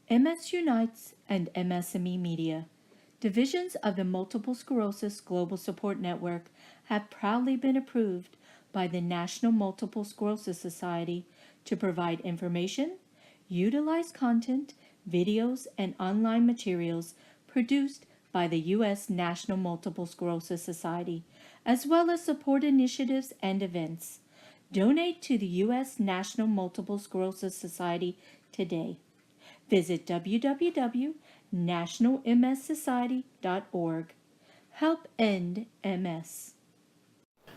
MS Unites and MS&Me Media, divisions of the Multiple Sclerosis Global Support Network, have proudly been approved by the National Multiple Sclerosis Society to provide information, utilize content, videos, and online materials produced by the U.S. National Multiple Sclerosis Society, as well as support initiatives and events. Donate to the U.S. National Multiple Sclerosis Society today. Visit www.nationalmssociety.org. Help end MS.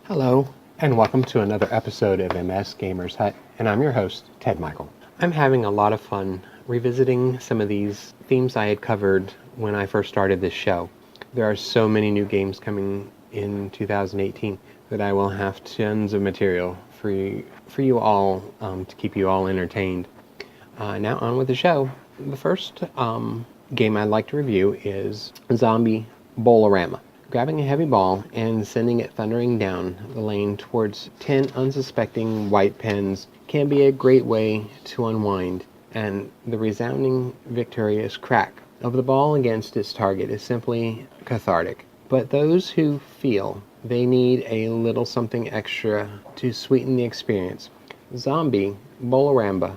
Hello, and welcome to another episode of MS Gamers Hut, and I'm your host, Ted Michael. I'm having a lot of fun revisiting some of these themes I had covered when I first started this show. There are so many new games coming in 2018 that I will have tons of material for you all to keep you all entertained. Now on with the show. The first game I'd like to review is Zombie Bolorama. Grabbing a heavy ball and sending it thundering down the lane towards 10 unsuspecting white pens can be a great way to unwind, and the resounding victorious crack of the ball against its target is simply cathartic. But those who feel they need a little something extra to sweeten the experience, Zombie Bolorama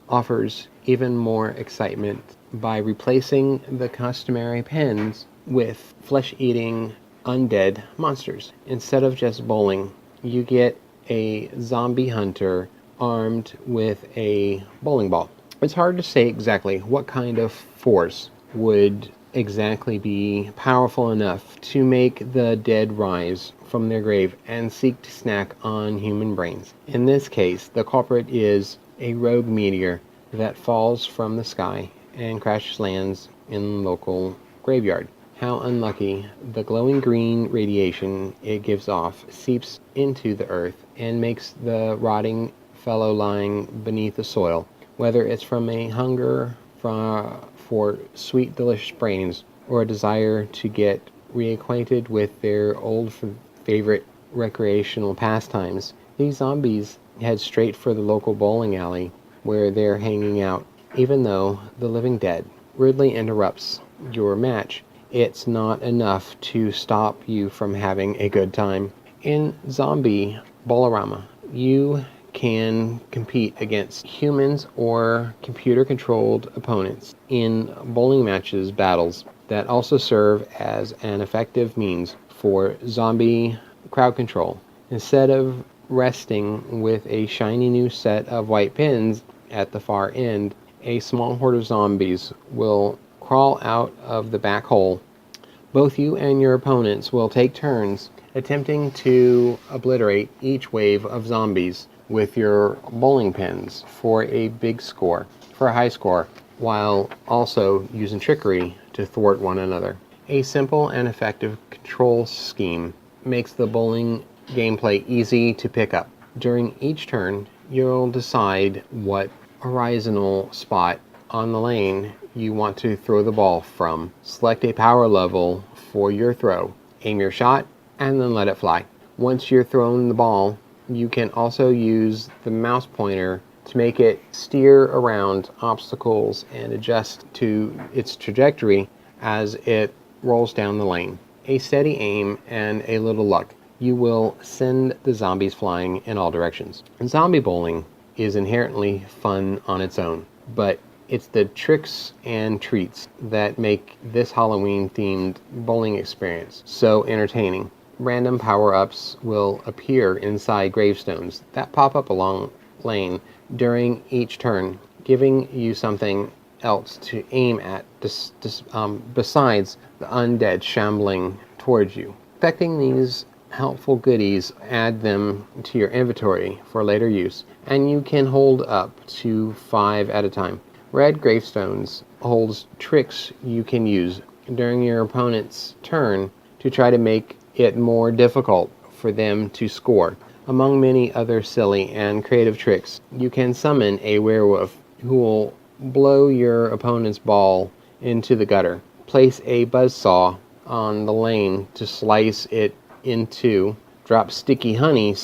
offers even more excitement by replacing the customary pens with flesh-eating undead monsters. Instead of just bowling, you get a zombie hunter armed with a bowling ball. It's hard to say exactly what kind of force would exactly be powerful enough to make the dead rise from their grave and seek to snack on human brains. In this case, the culprit is a rogue meteor that falls from the sky and crash lands in the local graveyard. How unlucky. The glowing green radiation it gives off seeps into the earth and makes the rotting fellow lying beneath the soil, whether it's from a hunger for sweet delicious brains or a desire to get reacquainted with their old favorite recreational pastimes. These zombies head straight for the local bowling alley where they're hanging out. Even though the living dead rudely interrupts your match, it's not enough to stop you from having a good time. In Zombie Bolorama, you can compete against humans or computer-controlled opponents in bowling matches battles that also serve as an effective means for zombie crowd control. Instead of resting with a shiny new set of white pins at the far end, a small horde of zombies will crawl out of the back hole. Both you and your opponents will take turns attempting to obliterate each wave of zombies with your bowling pins for a high score, while also using trickery to thwart one another. A simple and effective control scheme makes the bowling gameplay easy to pick up. During each turn, you'll decide what horizontal spot on the lane you want to throw the ball from. Select a power level for your throw. Aim your shot and then let it fly. Once you're thrown the ball, you can also use the mouse pointer to make it steer around obstacles and adjust to its trajectory as it rolls down the lane. A steady aim and a little luck, you will send the zombies flying in all directions. Zombie bowling is inherently fun on its own, but it's the tricks and treats that make this Halloween-themed bowling experience so entertaining. Random power-ups will appear inside gravestones that pop up along lane during each turn, giving you something else to aim at besides the undead shambling towards you. Collecting these helpful goodies, add them to your inventory for later use, and you can hold up to 5 at a time. Red gravestones holds tricks you can use during your opponent's turn to try to make it more difficult for them to score. Among many other silly and creative tricks, you can summon a werewolf who will blow your opponent's ball into the gutter. Place a buzzsaw on the lane to slice it into. Drop sticky honey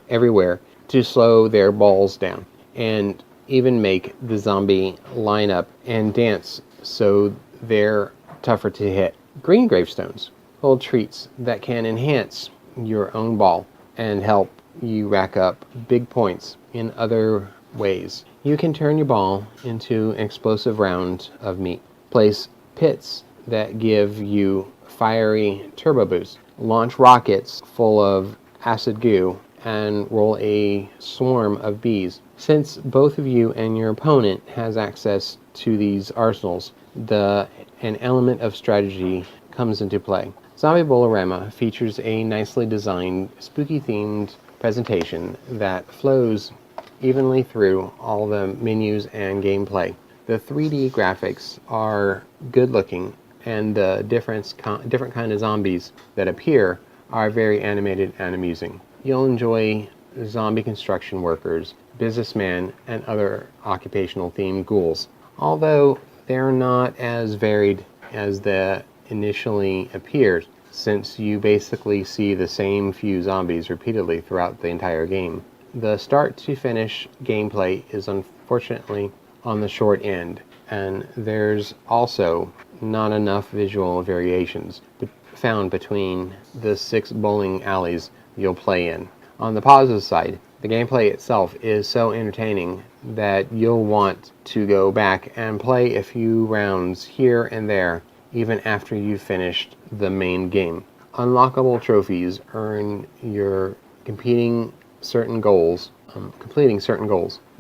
everywhere to slow their balls down. And even make the zombie line up and dance so they're tougher to hit. Green gravestones hold treats that can enhance your own ball and help you rack up big points in other ways. You can turn your ball into an explosive round of meat. Place pits that give you fiery turbo boosts. Launch rockets full of acid goo and roll a swarm of bees. Since both of you and your opponent has access to these arsenals, an element of strategy comes into play. Zombie Bolorama features a nicely designed, spooky-themed presentation that flows evenly through all the menus and gameplay. The 3D graphics are good-looking, and the different kind of zombies that appear are very animated and amusing. You'll enjoy zombie construction workers, businessmen, and other occupational-themed ghouls, although they're not as varied as the initially appears, since you basically see the same few zombies repeatedly throughout the entire game. The start to finish gameplay is unfortunately on the short end, and there's also not enough visual variations found between the 6 bowling alleys you'll play in. On the positive side, the gameplay itself is so entertaining that you'll want to go back and play a few rounds here and there even after you've finished the main game. Unlockable trophies earn your completing certain goals,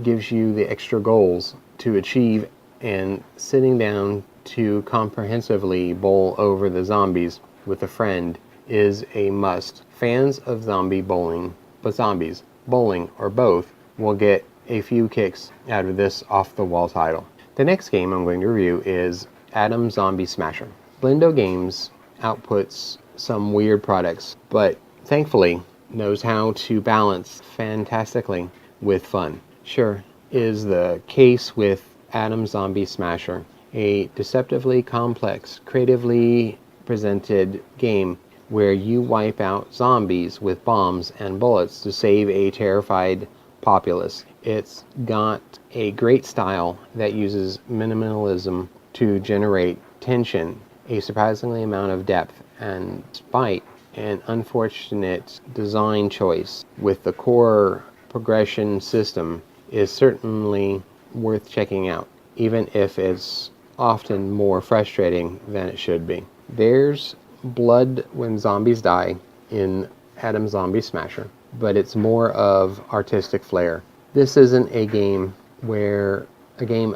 gives you the extra goals to achieve, and sitting down to comprehensively bowl over the zombies with a friend is a must. Fans of zombie bowling, but zombies, bowling, or both, will get a few kicks out of this off-the-wall title. The next game I'm going to review is Atom Zombie Smasher. Blendo Games outputs some weird products, but thankfully knows how to balance fantastically with fun. Sure is the case with Atom Zombie Smasher, a deceptively complex, creatively presented game where you wipe out zombies with bombs and bullets to save a terrified populace. It's got a great style that uses minimalism to generate tension, a surprisingly amount of depth, and despite an unfortunate design choice with the core progression system, is certainly worth checking out, even if it's often more frustrating than it should be. There's blood when zombies die in Atom Zombie Smasher, but it's more of artistic flair. This isn't a game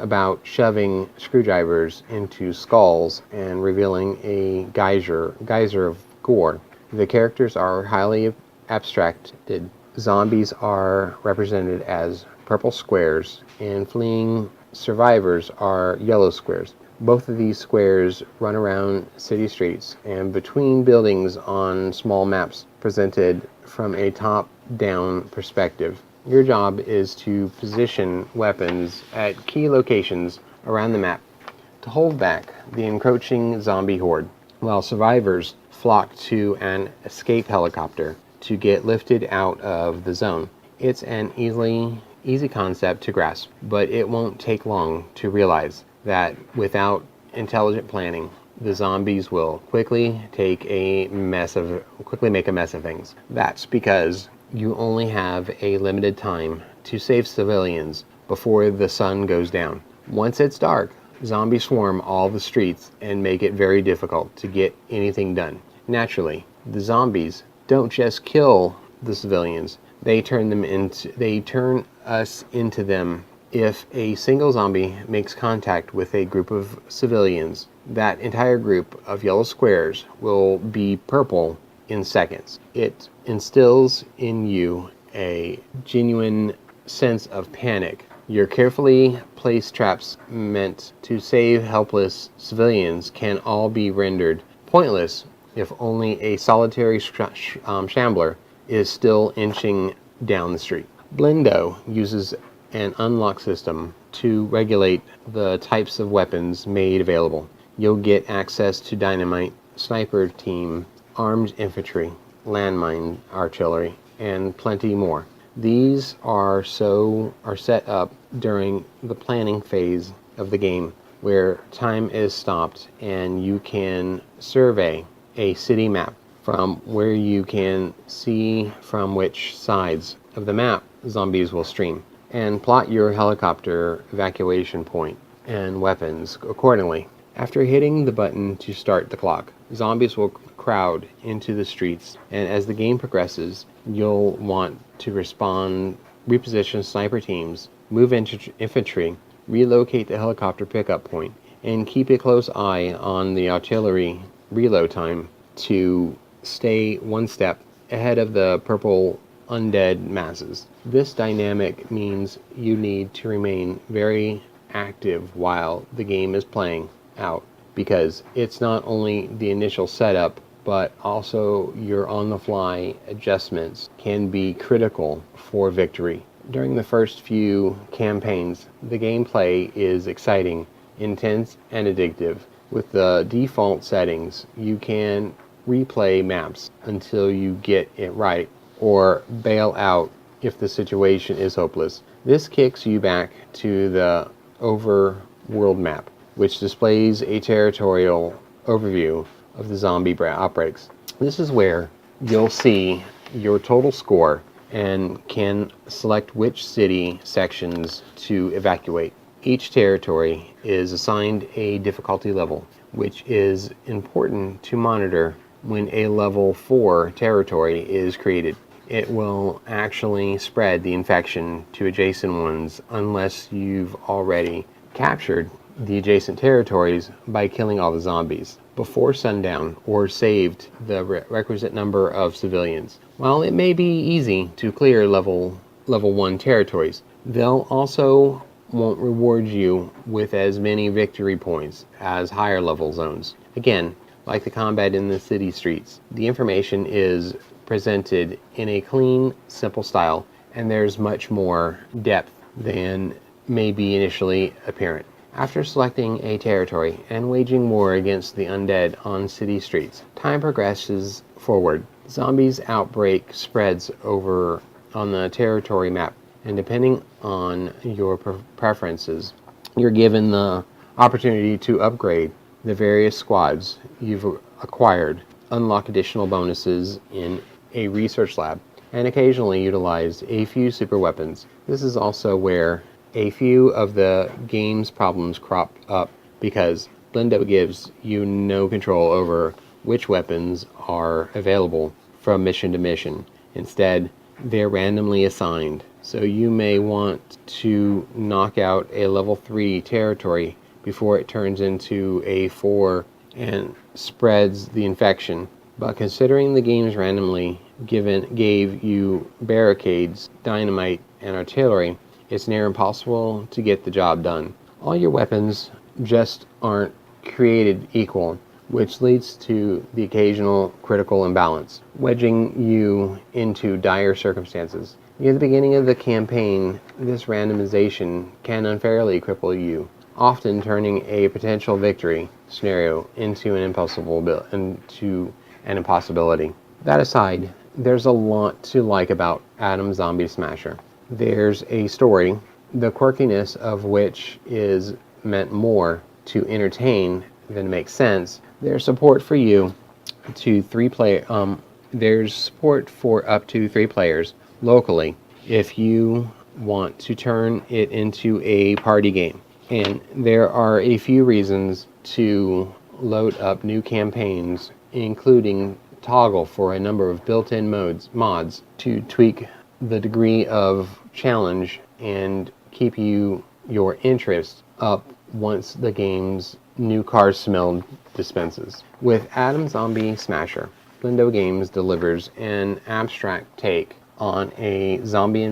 about shoving screwdrivers into skulls and revealing a geyser of gore. The characters are highly abstracted. Zombies are represented as purple squares, and fleeing survivors are yellow squares. Both of these squares run around city streets and between buildings on small maps presented from a top-down perspective. Your job is to position weapons at key locations around the map to hold back the encroaching zombie horde, while survivors flock to an escape helicopter to get lifted out of the zone. It's an easy concept to grasp, but it won't take long to realize that without intelligent planning, the zombies will quickly make a mess of things. That's because you only have a limited time to save civilians before the sun goes down. Once it's dark, zombies swarm all the streets and make it very difficult to get anything done. Naturally, the zombies don't just kill the civilians, they turn us into them. If a single zombie makes contact with a group of civilians, that entire group of yellow squares will be purple in seconds. It instills in you a genuine sense of panic. Your carefully placed traps meant to save helpless civilians can all be rendered pointless if only a solitary shambler is still inching down the street. Blendo uses an unlock system to regulate the types of weapons made available. You'll get access to dynamite, sniper team, armed infantry, landmine artillery, and plenty more. These are set up during the planning phase of the game, where time is stopped and you can survey a city map from where you can see from which sides of the map zombies will stream, and plot your helicopter evacuation point and weapons accordingly. After hitting the button to start the clock, zombies will crowd into the streets, and as the game progresses, you'll want to reposition sniper teams, move infantry, relocate the helicopter pickup point, and keep a close eye on the artillery reload time to stay one step ahead of the purple undead masses. This dynamic means you need to remain very active while the game is playing out, because it's not only the initial setup, but also your on-the-fly adjustments can be critical for victory. During the first few campaigns, the gameplay is exciting, intense, and addictive. With the default settings, you can replay maps until you get it right, or bail out if the situation is hopeless. This kicks you back to the overworld map, which displays a territorial overview of the zombie outbreaks. This is where you'll see your total score and can select which city sections to evacuate. Each territory is assigned a difficulty level, which is important to monitor when a level 4 territory is created. It will actually spread the infection to adjacent ones unless you've already captured the adjacent territories by killing all the zombies before sundown or saved the requisite number of civilians. While it may be easy to clear level 1 territories, they'll also won't reward you with as many victory points as higher level zones. Again, like the combat in the city streets, the information is presented in a clean, simple style, and there's much more depth than may be initially apparent. After selecting a territory and waging war against the undead on city streets, time progresses forward. Zombies outbreak spreads over on the territory map, and depending on your preferences, you're given the opportunity to upgrade the various squads you've acquired, unlock additional bonuses in a research lab, and occasionally utilize a few super weapons. This is also where a few of the game's problems crop up, because Blindo gives you no control over which weapons are available from mission to mission. Instead, they're randomly assigned, so you may want to knock out a level 3 territory before it turns into a 4 and spreads the infection. But considering the game's randomly gave you barricades, dynamite, and artillery, it's near impossible to get the job done. All your weapons just aren't created equal, which leads to the occasional critical imbalance, wedging you into dire circumstances. Near the beginning of the campaign, this randomization can unfairly cripple you, often turning a potential victory scenario into an impossibility. That aside, there's a lot to like about Atom Zombie Smasher. There's a story, the quirkiness of which is meant more to entertain than make sense. There's support for you to there's support for up to 3 players locally if you want to turn it into a party game. And there are a few reasons to load up new campaigns, including toggle for a number of built-in mods to tweak the degree of challenge and keep your interest up once the game's new car smell dispenses. With Atom Zombie Smasher, Blindo Games delivers an abstract take on a zombie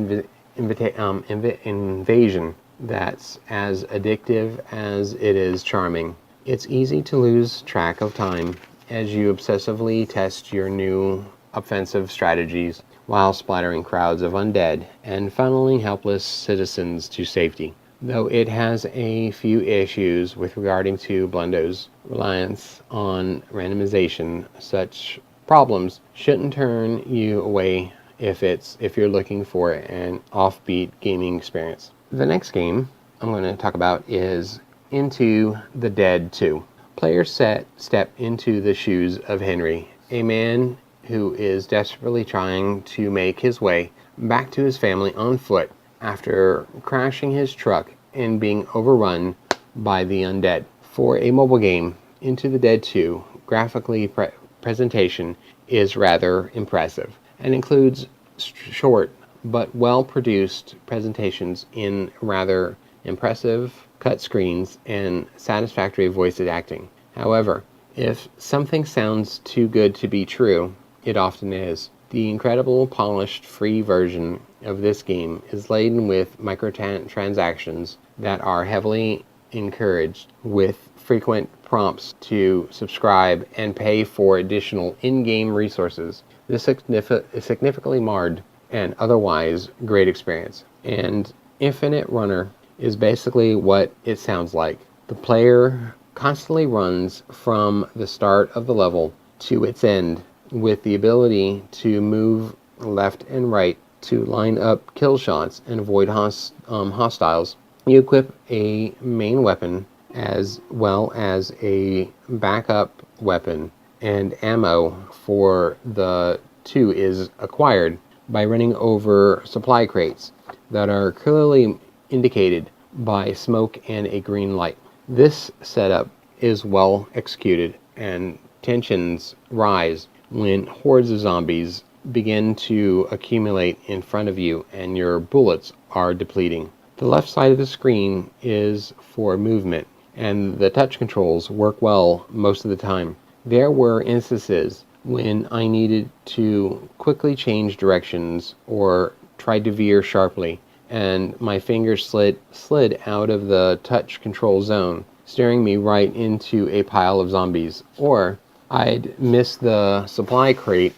invasion that's as addictive as it is charming. It's easy to lose track of time as you obsessively test your new offensive strategies while splattering crowds of undead and funneling helpless citizens to safety. Though it has a few issues with regarding to Blindo's reliance on randomization, such problems shouldn't turn you away if you're looking for an offbeat gaming experience. The next game I'm going to talk about is Into the Dead 2. Players step into the shoes of Henry, a man who is desperately trying to make his way back to his family on foot after crashing his truck and being overrun by the undead. For a mobile game, Into the Dead 2 graphically presentation is rather impressive and includes short but well-produced presentations in rather impressive cut screens and satisfactory voice acting. However, if something sounds too good to be true, it often is. The incredible polished free version of this game is laden with microtransactions that are heavily encouraged, with frequent prompts to subscribe and pay for additional in-game resources. This significantly marred an otherwise great experience. And Infinite Runner is basically what it sounds like. The player constantly runs from the start of the level to its end with the ability to move left and right to line up kill shots and avoid hostiles. You equip a main weapon as well as a backup weapon, and ammo for the two is acquired by running over supply crates that are clearly indicated by smoke and a green light. This setup is well executed, and tensions rise when hordes of zombies begin to accumulate in front of you and your bullets are depleting. The left side of the screen is for movement, and the touch controls work well most of the time. There were instances when I needed to quickly change directions or tried to veer sharply, and my fingers slid out of the touch control zone, staring me right into a pile of zombies. Or I'd miss the supply crate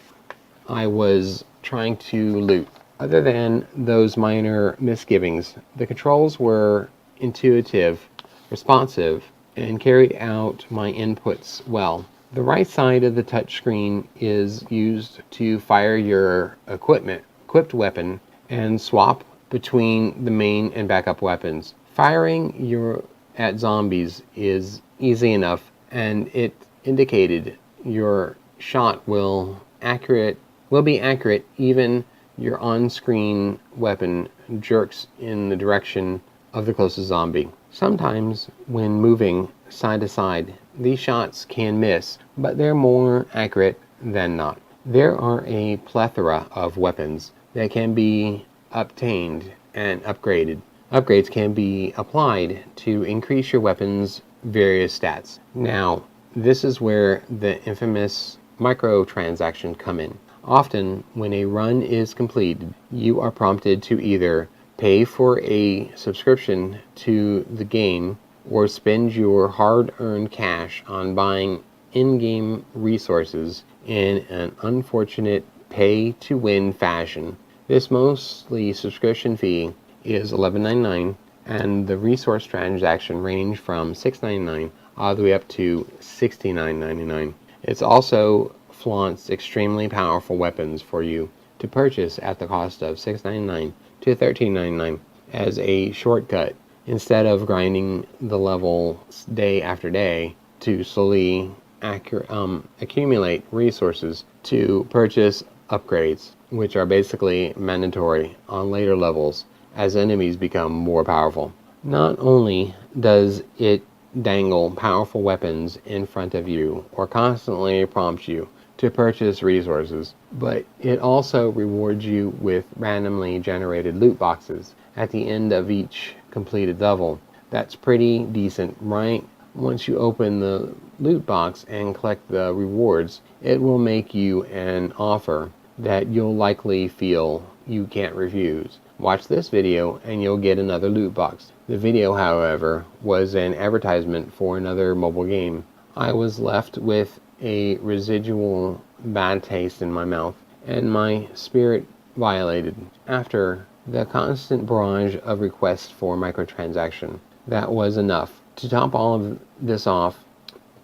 I was trying to loot. Other than those minor misgivings, the controls were intuitive, responsive, and carried out my inputs well. The right side of the touchscreen is used to fire your equipped weapon and swap between the main and backup weapons. Firing at zombies is easy enough, and it indicated your shot will be accurate even your on-screen weapon jerks in the direction of the closest zombie. Sometimes when moving side to side, these shots can miss, but they're more accurate than not. There are a plethora of weapons that can be obtained and upgraded. Upgrades can be applied to increase your weapon's various stats. Now, this is where the infamous microtransactions come in. Often, when a run is completed, you are prompted to either pay for a subscription to the game or spend your hard-earned cash on buying in-game resources in an unfortunate pay-to-win fashion. This mostly subscription fee is $11.99, and the resource transaction range from $6.99 all the way up to $69.99. It's also flaunts extremely powerful weapons for you to purchase at the cost of $6.99 to $13.99 as a shortcut, instead of grinding the level day after day to slowly accumulate resources to purchase upgrades, which are basically mandatory on later levels as enemies become more powerful. Not only does it dangle powerful weapons in front of you or constantly prompt you to purchase resources, but it also rewards you with randomly generated loot boxes at the end of each completed level. That's pretty decent, right? Once you open the loot box and collect the rewards, it will make you an offer that you'll likely feel you can't refuse. Watch this video and you'll get another loot box. The video, however, was an advertisement for another mobile game. I was left with a residual bad taste in my mouth and my spirit violated after the constant barrage of requests for microtransaction. That was enough. To top all of this off,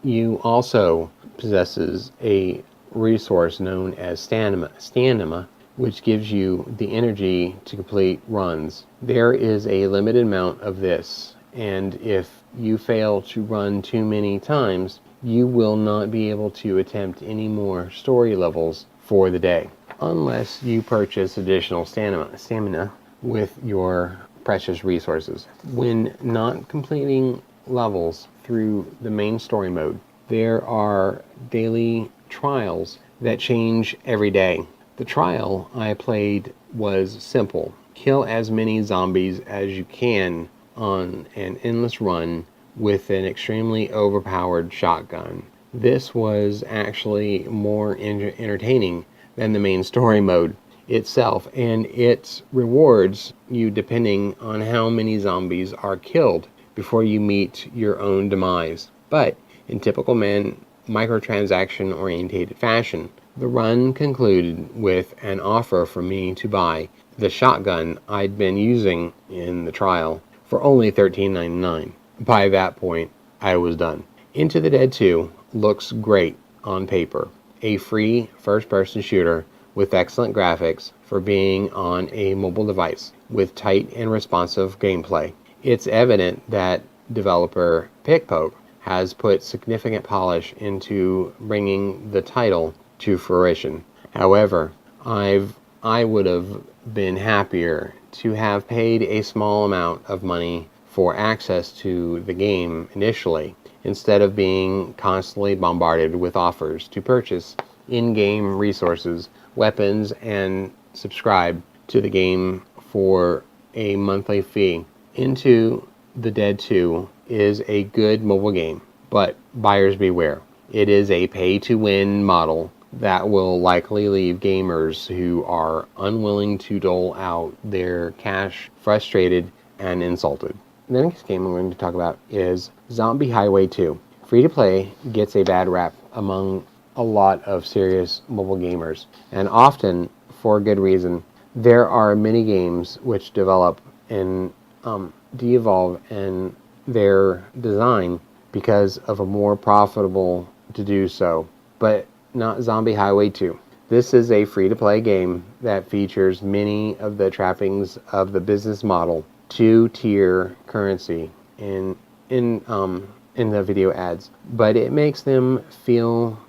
you also possesses a resource known as stamina, which gives you the energy to complete runs. There is a limited amount of this, and if you fail to run too many times, you will not be able to attempt any more story levels for the day, unless you purchase additional stamina with your precious resources. When not completing levels through the main story mode, there are daily trials that change every day. The trial I played was simple. Kill as many zombies as you can on an endless run with an extremely overpowered shotgun. This was actually more entertaining than the main story mode itself, and it rewards you depending on how many zombies are killed before you meet your own demise. But in typical microtransaction orientated fashion, the run concluded with an offer for me to buy the shotgun I'd been using in the trial for only $13.99. By that point, I was done. Into the Dead 2 looks great on paper. A free first-person shooter with excellent graphics for being on a mobile device with tight and responsive gameplay. It's evident that developer Pickpoke has put significant polish into bringing the title to fruition. However, I would have been happier to have paid a small amount of money for access to the game initially, instead of being constantly bombarded with offers to purchase in-game resources, weapons, and subscribe to the game for a monthly fee. Into the Dead 2 is a good mobile game, but buyers beware. It is a pay-to-win model that will likely leave gamers who are unwilling to dole out their cash frustrated and insulted. The next game I'm going to talk about is Zombie Highway 2. Free-to-play gets a bad rap among a lot of serious mobile gamers, and often for good reason. There are many games which develop and de-evolve in their design because of a more profitable to do so, but not Zombie Highway 2. This is a free-to-play game that features many of the trappings of the business model, two-tier currency in the video ads, but it makes them feel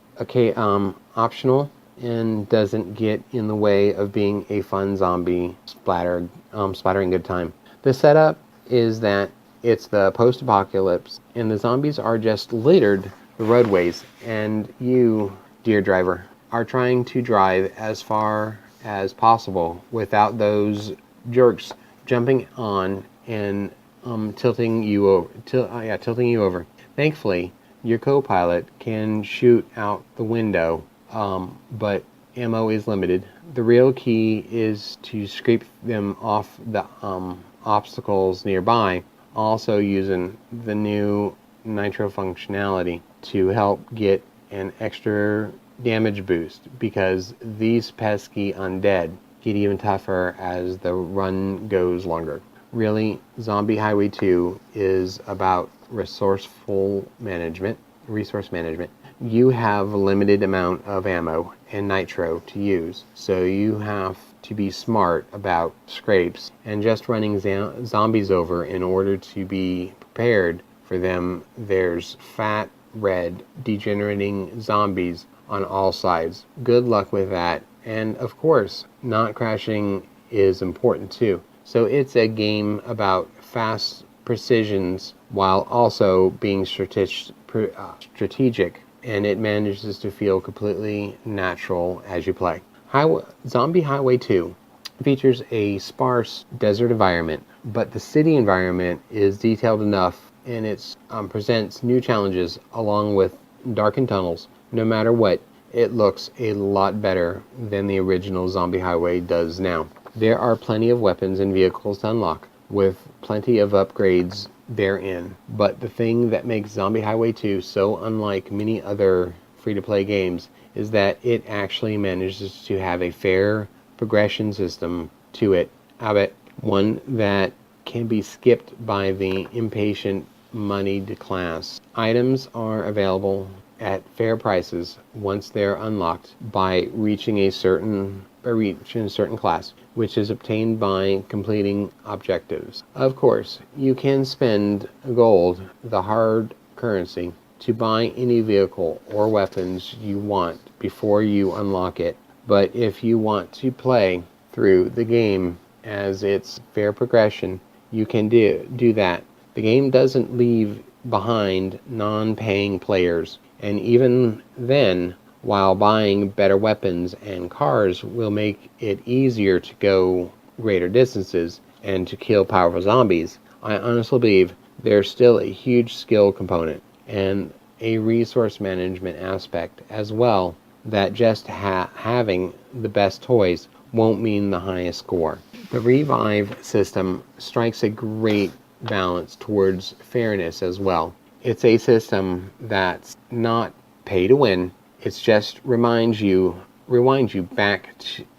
optional and doesn't get in the way of being a fun zombie splattering good time. The setup is that it's the post-apocalypse, and the zombies are just littered the roadways, and you, dear driver, are trying to drive as far as possible without those jerks jumping on and tilting you over. Thankfully, your co-pilot can shoot out the window, but ammo is limited. The real key is to scrape them off the obstacles nearby, also using the new nitro functionality to help get an extra damage boost, because these pesky undead get even tougher as the run goes longer. Really, Zombie Highway 2 is about resource management. You have a limited amount of ammo and nitro to use, so you have to be smart about scrapes and just running zombies over in order to be prepared for them. There's fat, red, degenerating zombies on all sides. Good luck with that. And of course, not crashing is important too. So it's a game about fast precisions while also being strategic, and it manages to feel completely natural as you play. Zombie Highway 2 features a sparse desert environment, but the city environment is detailed enough, and it presents new challenges along with darkened tunnels. No matter what, it looks a lot better than the original Zombie Highway does now. There are plenty of weapons and vehicles to unlock, with plenty of upgrades therein. But the thing that makes Zombie Highway 2 so unlike many other free-to-play games is that it actually manages to have a fair progression system to it, albeit one that can be skipped by the impatient moneyed class. Items are available at fair prices once they're unlocked by reaching a certain class, which is obtained by completing objectives. Of course, you can spend gold, the hard currency, to buy any vehicle or weapons you want before you unlock it. But if you want to play through the game as its fair progression, you can do that. The game doesn't leave behind non-paying players, and even then, while buying better weapons and cars will make it easier to go greater distances and to kill powerful zombies, I honestly believe there's still a huge skill component and a resource management aspect as well, that just having the best toys won't mean the highest score. The revive system strikes a great balance towards fairness as well. It's a system that's not pay to win. It's just rewind you back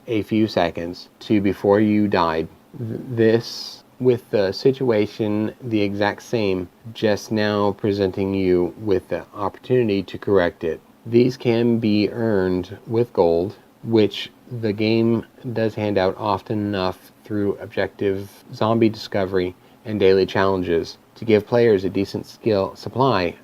a few seconds to before you died. This, with the situation the exact same, just now presenting you with the opportunity to correct it. These can be earned with gold, which the game does hand out often enough through objective zombie discovery and daily challenges to give players a decent skill supply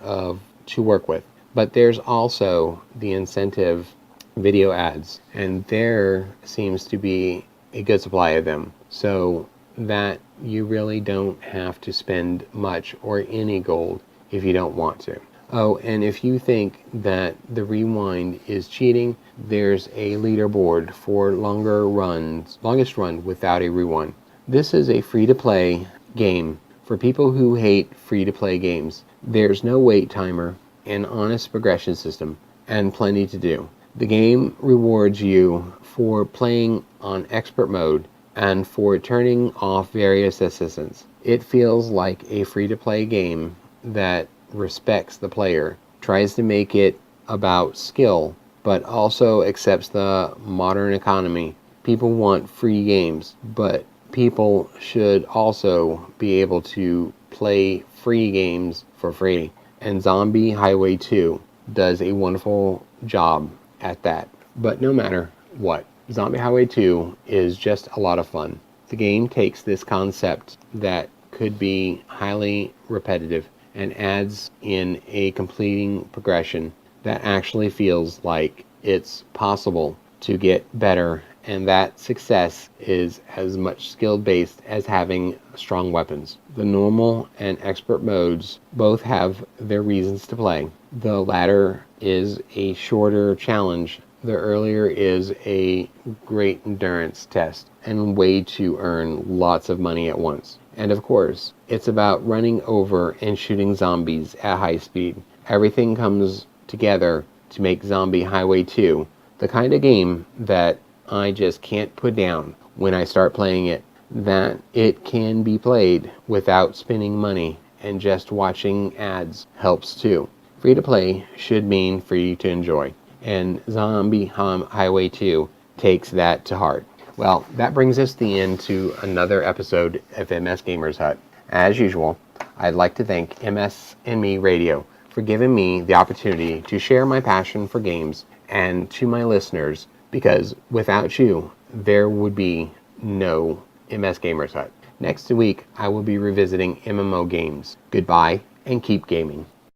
to work with. But there's also the incentive video ads, and there seems to be a good supply of them, so that you really don't have to spend much or any gold if you don't want to. Oh, and if you think that the rewind is cheating, there's a leaderboard for longest run without a rewind. This is a free-to-play game for people who hate free-to-play games. There's no wait timer, an honest progression system, and plenty to do. The game rewards you for playing on expert mode and for turning off various assistants. It feels like a free-to-play game that respects the player, tries to make it about skill, but also accepts the modern economy. People want free games, but people should also be able to play free games for free. And Zombie Highway 2 does a wonderful job at that. But no matter what, Zombie Highway 2 is just a lot of fun. The game takes this concept that could be highly repetitive and adds in a completing progression that actually feels like it's possible to get better, and that success is as much skill-based as having strong weapons. The normal and expert modes both have their reasons to play. The latter is a shorter challenge. The earlier is a great endurance test and way to earn lots of money at once. And of course, it's about running over and shooting zombies at high speed. Everything comes together to make Zombie Highway 2 the kind of game that I just can't put down when I start playing it. That it can be played without spending money, and just watching ads helps too. Free to play should mean free to enjoy, and Zombie Highway 2 takes that to heart. Well, that brings us to the end to another episode of MS Gamers Hut. As usual, I'd like to thank MS&Me Radio for giving me the opportunity to share my passion for games, and to my listeners, because without you, there would be no MS Gamers Hut. Next week, I will be revisiting MMO games. Goodbye, and keep gaming.